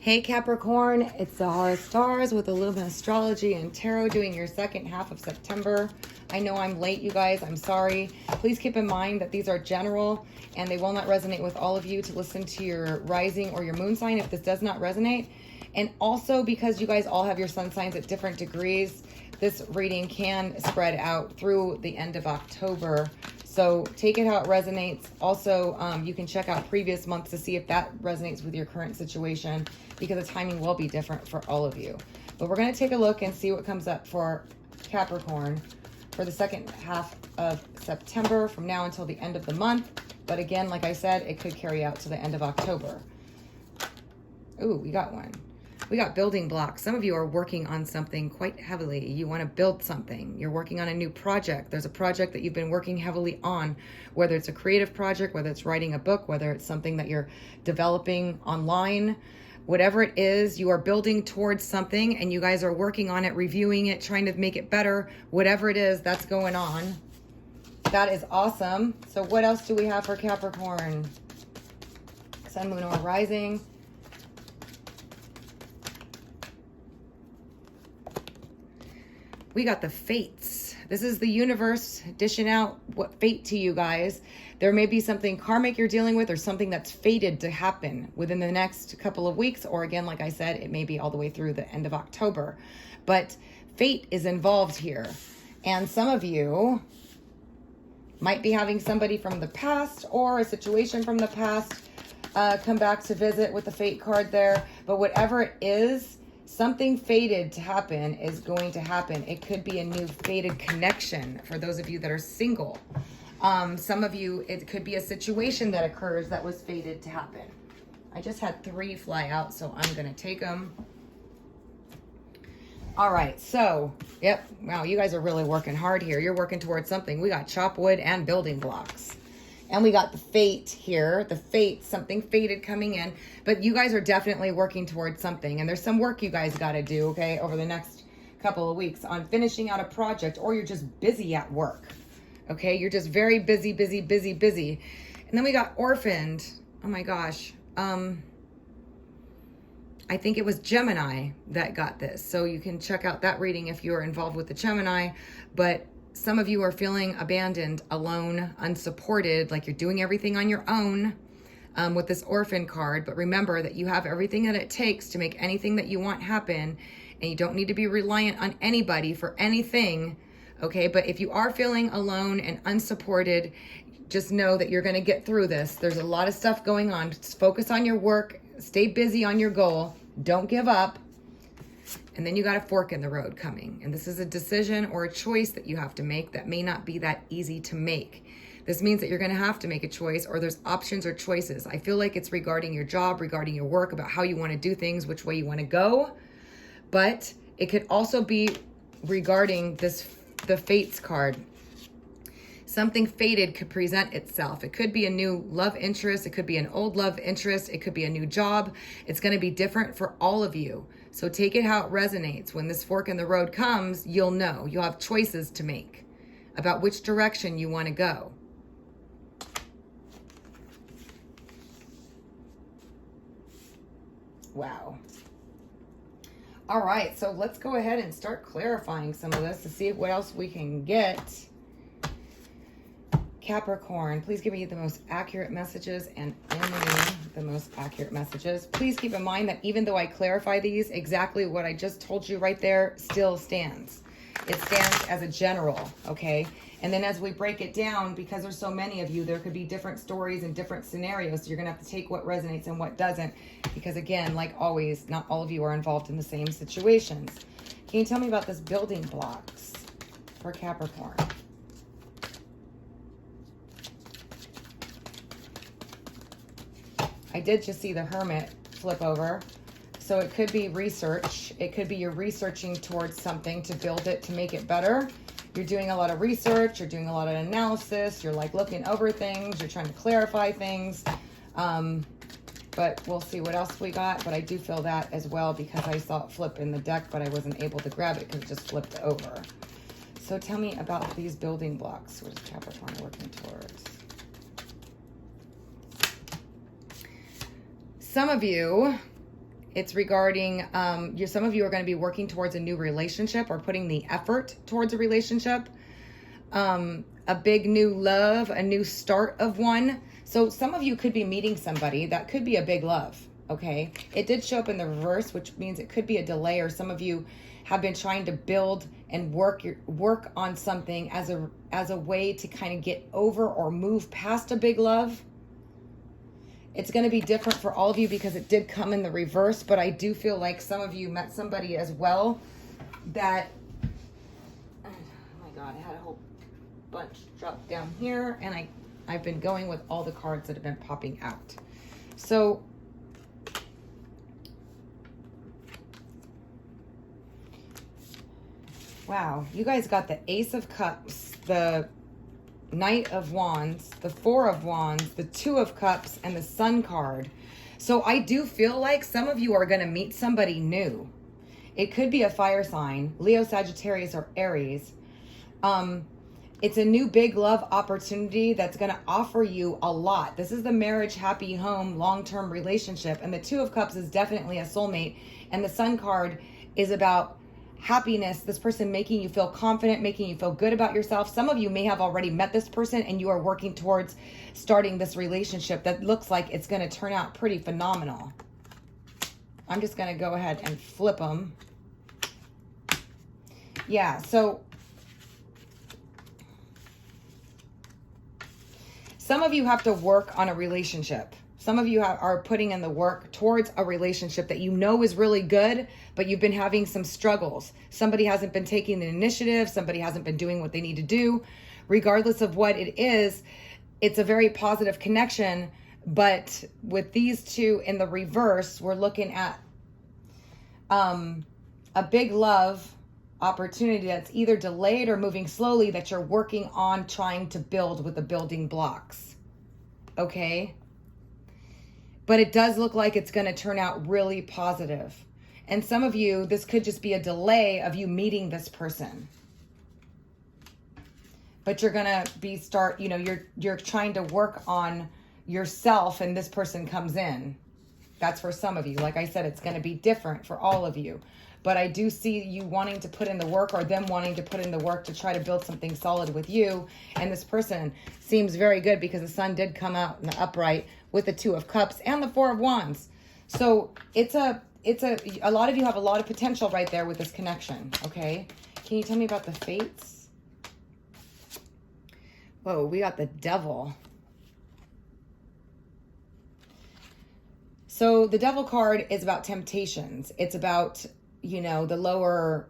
Hey Capricorn, it's Zahara Stars with a little bit of astrology and tarot doing your second half of September. I know I'm late, you guys. I'm sorry. Please keep in mind that these are general and they will not resonate with all of you. To listen to your rising or your moon sign if this does not resonate. And also because you guys all have your sun signs at different degrees, this reading can spread out through the end of October. So take it how it resonates. Also, you can check out previous months to see if that resonates with your current situation, because the timing will be different for all of you. But we're going to take a look and see what comes up for Capricorn for the second half of September from now until the end of the month. But again, like I said, it could carry out to the end of October. Ooh, we got one. We got building blocks. Some of you are working on something quite heavily. You want to build something. You're working on a new project. There's a project that you've been working heavily on, whether it's a creative project, whether it's writing a book, whether it's something that you're developing online. Whatever it is, you are building towards something and you guys are working on it, reviewing it, trying to make it better. Whatever it is, that's going on. That is awesome. So what else do we have for Capricorn? Sun, moon, or rising. We got the fates. This is the universe dishing out what fate to you guys. There may be something karmic you're dealing with or something that's fated to happen within the next couple of weeks. Or again, like I said, it may be all the way through the end of October. But fate is involved here. And some of you might be having somebody from the past or a situation from the past come back to visit with the fate card there. But whatever it is, something fated to happen is going to happen. It could be a new fated connection for those of you that are single. Some of you, it could be a situation that occurs that was fated to happen. I just had 3 fly out, so I'm going to take them. All right, so, yep. Wow, you guys are really working hard here. You're working towards something. We got chop wood and building blocks. And we got the fate here, the fate, something fated coming in. But you guys are definitely working towards something. And there's some work you guys got to do, okay, over the next couple of weeks on finishing out a project, or you're just busy at work, okay? You're just very busy, busy, busy, busy. And then we got orphaned. Oh, my gosh. I think it was Gemini that got this. So you can check out that reading if you are involved with the Gemini. But some of you are feeling abandoned, alone, unsupported, like you're doing everything on your own with this orphan card. But remember that you have everything that it takes to make anything that you want happen. And you don't need to be reliant on anybody for anything, okay? But if you are feeling alone and unsupported, just know that you're going to get through this. There's a lot of stuff going on. Just focus on your work. Stay busy on your goal. Don't give up. And then you got a fork in the road coming. And this is a decision or a choice that you have to make that may not be that easy to make. This means that you're going to have to make a choice, or there's options or choices. I feel like it's regarding your job, regarding your work, about how you want to do things, which way you want to go. But it could also be regarding the fates card. Something fated could present itself. It could be a new love interest. It could be an old love interest. It could be a new job. It's going to be different for all of you. So take it how it resonates. When this fork in the road comes, you'll know. You'll have choices to make about which direction you want to go. Wow. All right, so let's go ahead and start clarifying some of this to see what else we can get. Capricorn, please give me the most accurate messages, and only the most accurate messages. Please keep in mind that even though I clarify these, exactly what I just told you right there still stands. It stands as a general, okay? And then as we break it down, because there's so many of you, there could be different stories and different scenarios. So you're going to have to take what resonates and what doesn't. Because again, like always, not all of you are involved in the same situations. Can you tell me about this building blocks for Capricorn? I did just see the Hermit flip over. So it could be research. It could be you're researching towards something to build it, to make it better. You're doing a lot of research. You're doing a lot of analysis. You're like looking over things. You're trying to clarify things. But we'll see what else we got. But I do feel that as well because I saw it flip in the deck, but I wasn't able to grab it because it just flipped over. So tell me about these building blocks. What is Capricorn working towards? Some of you It's regarding, some of you are going to be working towards a new relationship or putting the effort towards a relationship. A big new love, a new start of one. So some of you could be meeting somebody that could be a big love. Okay. It did show up in the reverse, which means it could be a delay, or some of you have been trying to build and work on something as a way to kind of get over or move past a big love. It's going to be different for all of you because it did come in the reverse, but I do feel like some of you met somebody as well that, oh my God, I had a whole bunch dropped down here, and I've been going with all the cards that have been popping out. So wow, you guys got the Ace of Cups, the Knight of Wands, the Four of Wands, the Two of Cups, and the Sun card. So I do feel like some of you are going to meet somebody new. It could be a fire sign, Leo, Sagittarius, or Aries. It's a new big love opportunity that's going to offer you a lot. This is the marriage, happy home, long-term relationship. And the Two of Cups is definitely a soulmate. And the Sun card is about happiness, this person making you feel confident, making you feel good about yourself. Some of you may have already met this person and you are working towards starting this relationship that looks like it's going to turn out pretty phenomenal. I'm just going to go ahead and flip them. Yeah, so some of you have to work on a relationship. Some of you are putting in the work towards a relationship that you know is really good, but you've been having some struggles. Somebody hasn't been taking the initiative. Somebody hasn't been doing what they need to do. Regardless of what it is, it's a very positive connection. But with these two in the reverse, we're looking at a big love opportunity that's either delayed or moving slowly that you're working on trying to build with the building blocks. Okay? But it does look like it's going to turn out really positive. And some of you, this could just be a delay of you meeting this person. But you're going to be you're trying to work on yourself and this person comes in. That's for some of you. Like I said, it's going to be different for all of you. But I do see you wanting to put in the work or them wanting to put in the work to try to build something solid with you. And this person seems very good because the Sun did come out in the upright with the Two of Cups and the Four of Wands. So a lot of you have a lot of potential right there with this connection. Okay. Can you tell me about the fates? Whoa, we got the Devil. So the Devil card is about temptations. It's about, the lower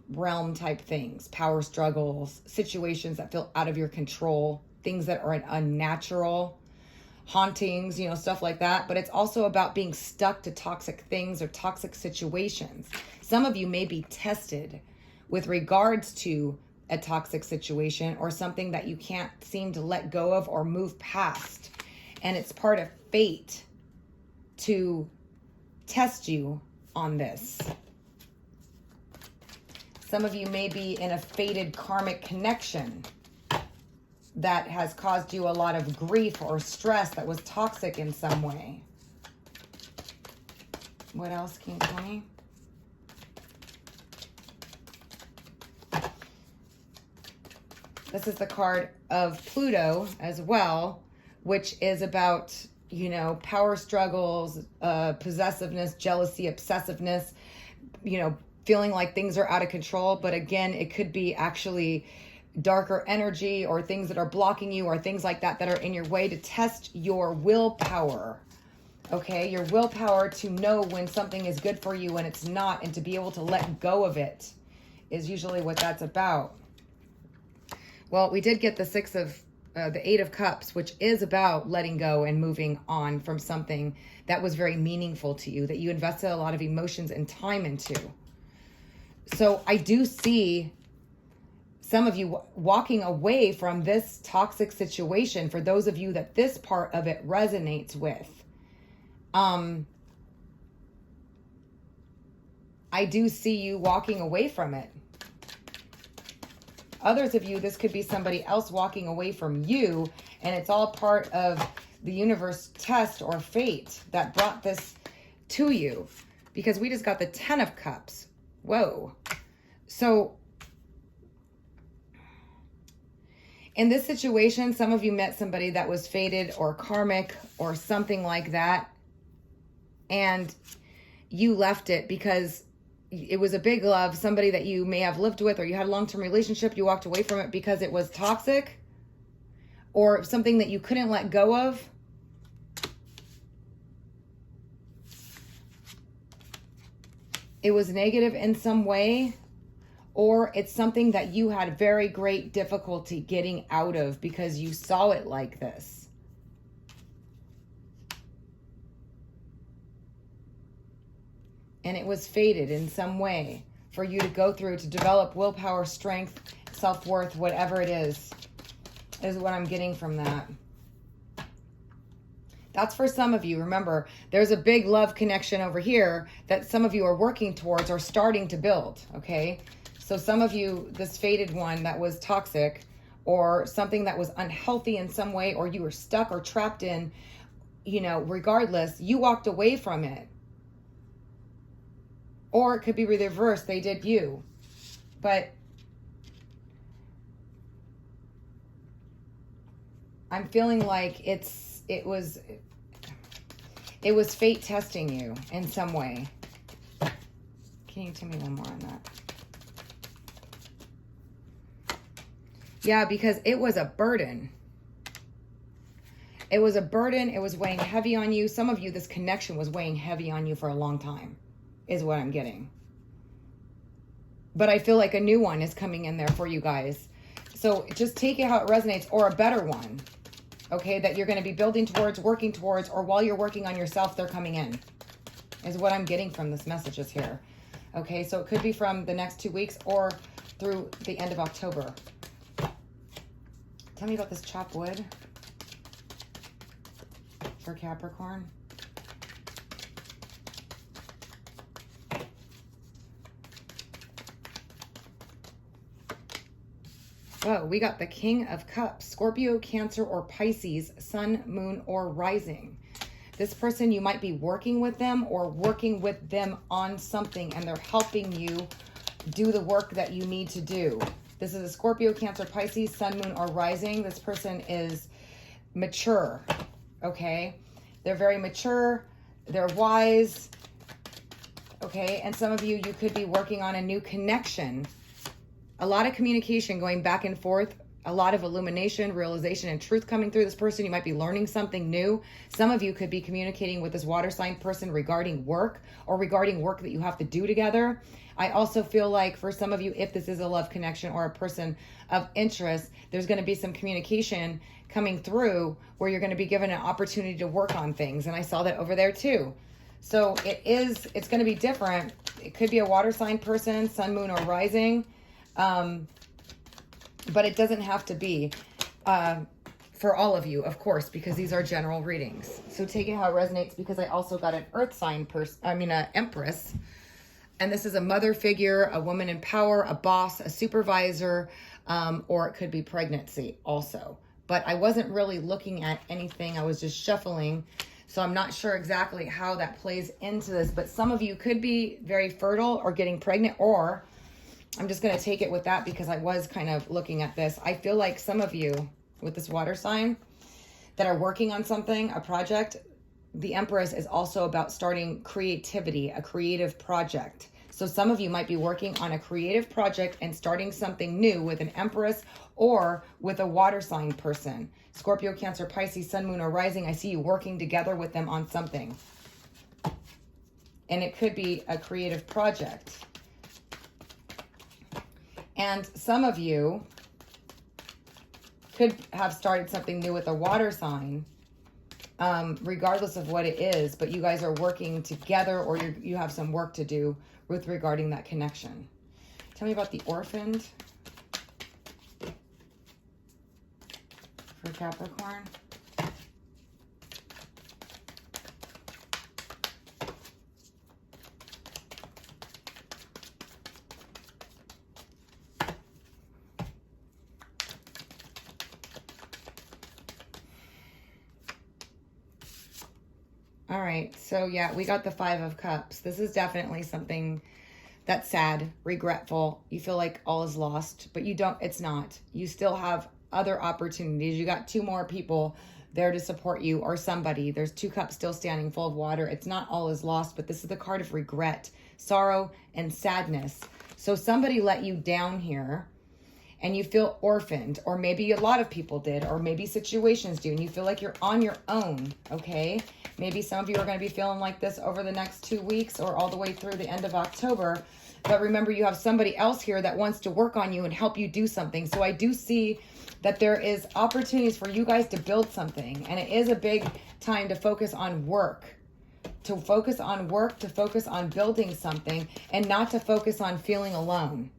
realm type things, power struggles, situations that feel out of your control, things that are unnatural, hauntings, stuff like that. But it's also about being stuck to toxic things or toxic situations. Some of you may be tested with regards to a toxic situation or something that you can't seem to let go of or move past. And it's part of fate to test you on this. Some of you may be in a fated karmic connection that has caused you a lot of grief or stress that was toxic in some way. What else can you tell me? This is the card of Pluto as well, which is about, power struggles, possessiveness, jealousy, obsessiveness, feeling like things are out of control. But again, it could be actually darker energy or things that are blocking you or things like that are in your way to test your willpower. Okay, your willpower to know when something is good for you and it's not, and to be able to let go of it is usually what that's about. Well, we did get the Eight of Cups, which is about letting go and moving on from something that was very meaningful to you, that you invested a lot of emotions and time into. So I do see some of you walking away from this toxic situation, for those of you that this part of it resonates with. I do see you walking away from it. Others of you, this could be somebody else walking away from you, and it's all part of the universe test or fate that brought this to you, because we just got the 10 of Cups. Whoa. So in this situation, some of you met somebody that was fated or karmic or something like that, and you left it because it was a big love, somebody that you may have lived with or you had a long-term relationship. You walked away from it because it was toxic or something that you couldn't let go of. It was negative in some way, or it's something that you had very great difficulty getting out of because you saw it like this. And it was fated in some way for you to go through to develop willpower, strength, self-worth, whatever it is what I'm getting from that. That's for some of you. Remember, there's a big love connection over here that some of you are working towards or starting to build, okay? So some of you, this fated one that was toxic or something that was unhealthy in some way, or you were stuck or trapped in, you know, regardless, you walked away from it. Or it could be the reverse, they did you. But I'm feeling like it was fate testing you in some way. Can you tell me one more on that? Yeah, because it was a burden. It was a burden. It was weighing heavy on you. Some of you, this connection was weighing heavy on you for a long time, is what I'm getting. But I feel like a new one is coming in there for you guys. So just take it how it resonates, or a better one, okay, that you're going to be building towards, working towards, or while you're working on yourself, they're coming in, is what I'm getting from this messages here. Okay, so it could be from the next 2 weeks or through the end of October. Tell me about this chopped wood for Capricorn. Whoa, we got the King of Cups, Scorpio, Cancer, or Pisces, Sun, Moon, or Rising. This person, you might be working with them or working with them on something, and they're helping you do the work that you need to do. This is a Scorpio, Cancer, Pisces, Sun, Moon, or Rising. This person is mature, okay? They're very mature. They're wise, okay? And some of you, you could be working on a new connection. A lot of communication going back and forth, a lot of illumination, realization, and truth coming through this person. You might be learning something new. Some of you could be communicating with this water sign person regarding work or regarding work that you have to do together. I also feel like for some of you, if this is a love connection or a person of interest, there's going to be some communication coming through where you're going to be given an opportunity to work on things. And I saw that over there too. So it's going to be different. It could be a water sign person, sun, moon, or rising. But it doesn't have to be for all of you, of course, because these are general readings. So take it how it resonates, because I also got an earth sign person, an Empress. And this is a mother figure, a woman in power, a boss, a supervisor, or it could be pregnancy also. But I wasn't really looking at anything. I was just shuffling. So I'm not sure exactly how that plays into this. But some of you could be very fertile or getting pregnant, or I'm just going to take it with that because I was kind of looking at this. I feel like some of you with this water sign that are working on something, a project, the Empress is also about starting creativity, a creative project. So some of you might be working on a creative project and starting something new with an Empress or with a water sign person. Scorpio, Cancer, Pisces, Sun, Moon, or Rising. I see you working together with them on something. And it could be a creative project. And some of you could have started something new with a water sign, regardless of what it is, but you guys are working together, or you have some work to do with regarding that connection. Tell me about the orphaned for Capricorn. All right. So yeah, we got the 5 of Cups. This is definitely something that's sad, regretful. You feel like all is lost, but you don't, it's not. You still have other opportunities. You got 2 more people there to support you, or somebody. There's 2 cups still standing full of water. It's not all is lost, but this is the card of regret, sorrow, and sadness. So somebody let you down here and you feel orphaned, or maybe a lot of people did, or maybe situations do, and you feel like you're on your own, okay? Maybe some of you are going to be feeling like this over the next 2 weeks or all the way through the end of October. But remember, you have somebody else here that wants to work on you and help you do something. So I do see that there is opportunities for you guys to build something. And it is a big time to focus on work. To focus on work, to focus on building something, and not to focus on feeling alone.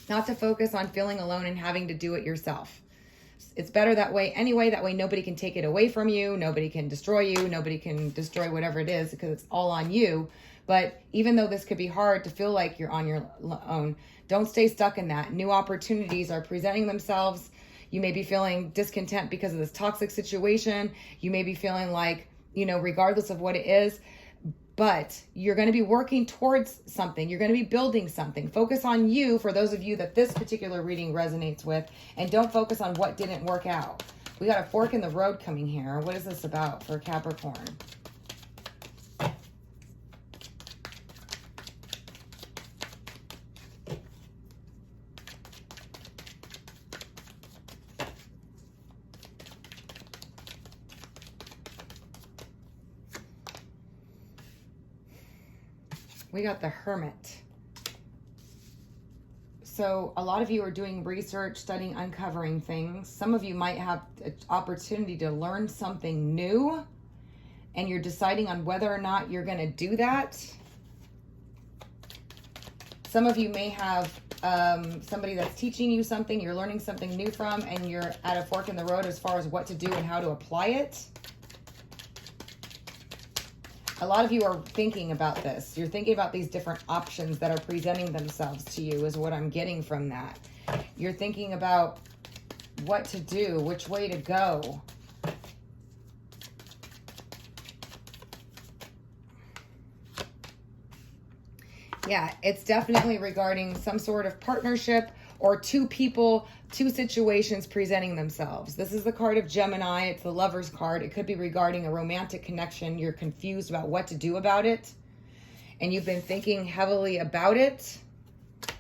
Not to focus on feeling alone and having to do it yourself. It's better that way anyway. That way nobody can take it away from you. Nobody can destroy you. Nobody can destroy whatever it is, because it's all on you. But even though this could be hard to feel like you're on your own, don't stay stuck in that. New opportunities are presenting themselves. You may be feeling discontent because of this toxic situation. You may be feeling like, you know, regardless of what it is, but you're going to be working towards something. You're going to be building something. Focus on you, for those of you that this particular reading resonates with, and don't focus on what didn't work out. We got a fork in the road coming here. What is this about for Capricorn? We got the Hermit. So a lot of you are doing research, studying, uncovering things. Some of you might have an opportunity to learn something new, and you're deciding on whether or not you're going to do that. Some of you may have somebody that's teaching you something, you're learning something new from, and you're at a fork in the road as far as what to do and how to apply it. A lot of you are thinking about this. You're thinking about these different options that are presenting themselves to you, is what I'm getting from that. You're thinking about what to do, which way to go. Yeah, it's definitely regarding some sort of partnership, or 2 people, 2 situations presenting themselves. This is the card of Gemini. It's the Lover's card. It could be regarding a romantic connection. You're confused about what to do about it, and you've been thinking heavily about it.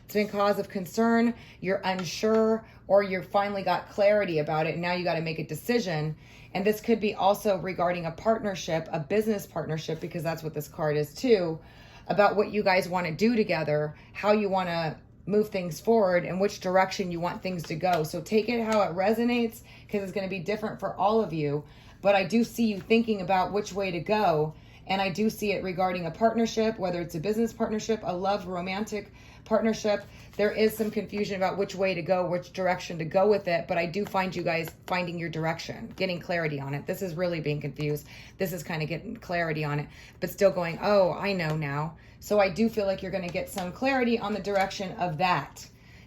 It's been cause of concern. You're unsure, or you finally got clarity about it, and now you got to make a decision. And this could be also regarding a partnership, a business partnership, because that's what this card is too, about what you guys want to do together, how you want to move things forward, and which direction you want things to go. So take it how it resonates, because it's going to be different for all of you. But I do see you thinking about which way to go. And I do see it regarding a partnership, whether it's a business partnership, a love, romantic partnership. There is some confusion about which way to go, which direction to go with it. But I do find you guys finding your direction, getting clarity on it. This is really being confused. This is kind of getting clarity on it, but still going, oh, I know now. So I do feel like you're going to get some clarity on the direction of that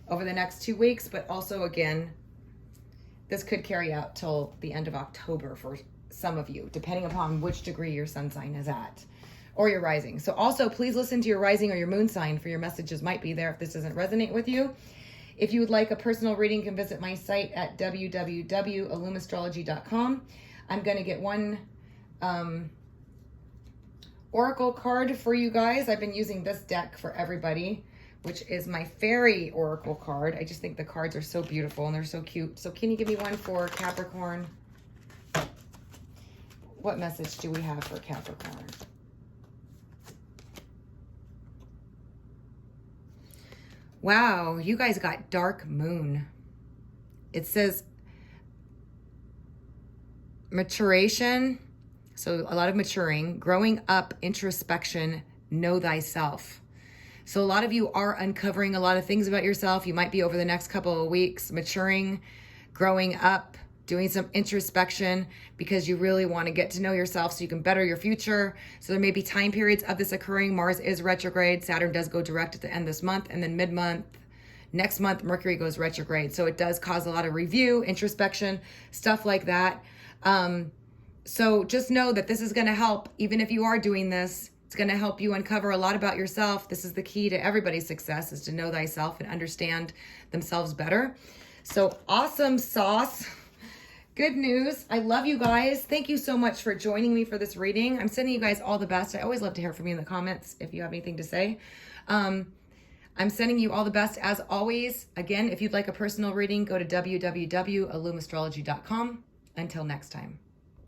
over the next 2 weeks. But also, again, this could carry out till the end of October for some of you, depending upon which degree your sun sign is at, or your rising. So also, please listen to your rising or your moon sign, for your messages might be there if this doesn't resonate with you. If you would like a personal reading, you can visit my site at www.illumastrology.com. I'm going to get one oracle card for you guys. I've been using this deck for everybody, which is my fairy oracle card. I just think the cards are so beautiful and they're so cute. So can you give me one for Capricorn? What message do we have for Capricorn? Wow, you guys got dark moon. It says maturation. So a lot of maturing, growing up, introspection, know thyself. So a lot of you are uncovering a lot of things about yourself. You might be over the next couple of weeks maturing, growing up, doing some introspection, because you really want to get to know yourself so you can better your future. So there may be time periods of this occurring. Mars is retrograde. Saturn does go direct at the end of this month, and then mid-month, next month, Mercury goes retrograde. So it does cause a lot of review, introspection, stuff like that. So just know that this is going to help. Even if you are doing this, it's going to help you uncover a lot about yourself. This is the key to everybody's success, is to know thyself and understand themselves better. So awesome sauce. Good news. I love you guys. Thank you so much for joining me for this reading. I'm sending you guys all the best. I always love to hear from you in the comments if you have anything to say. I'm sending you all the best as always. Again, if you'd like a personal reading, go to www.illumastrology.com. Until next time.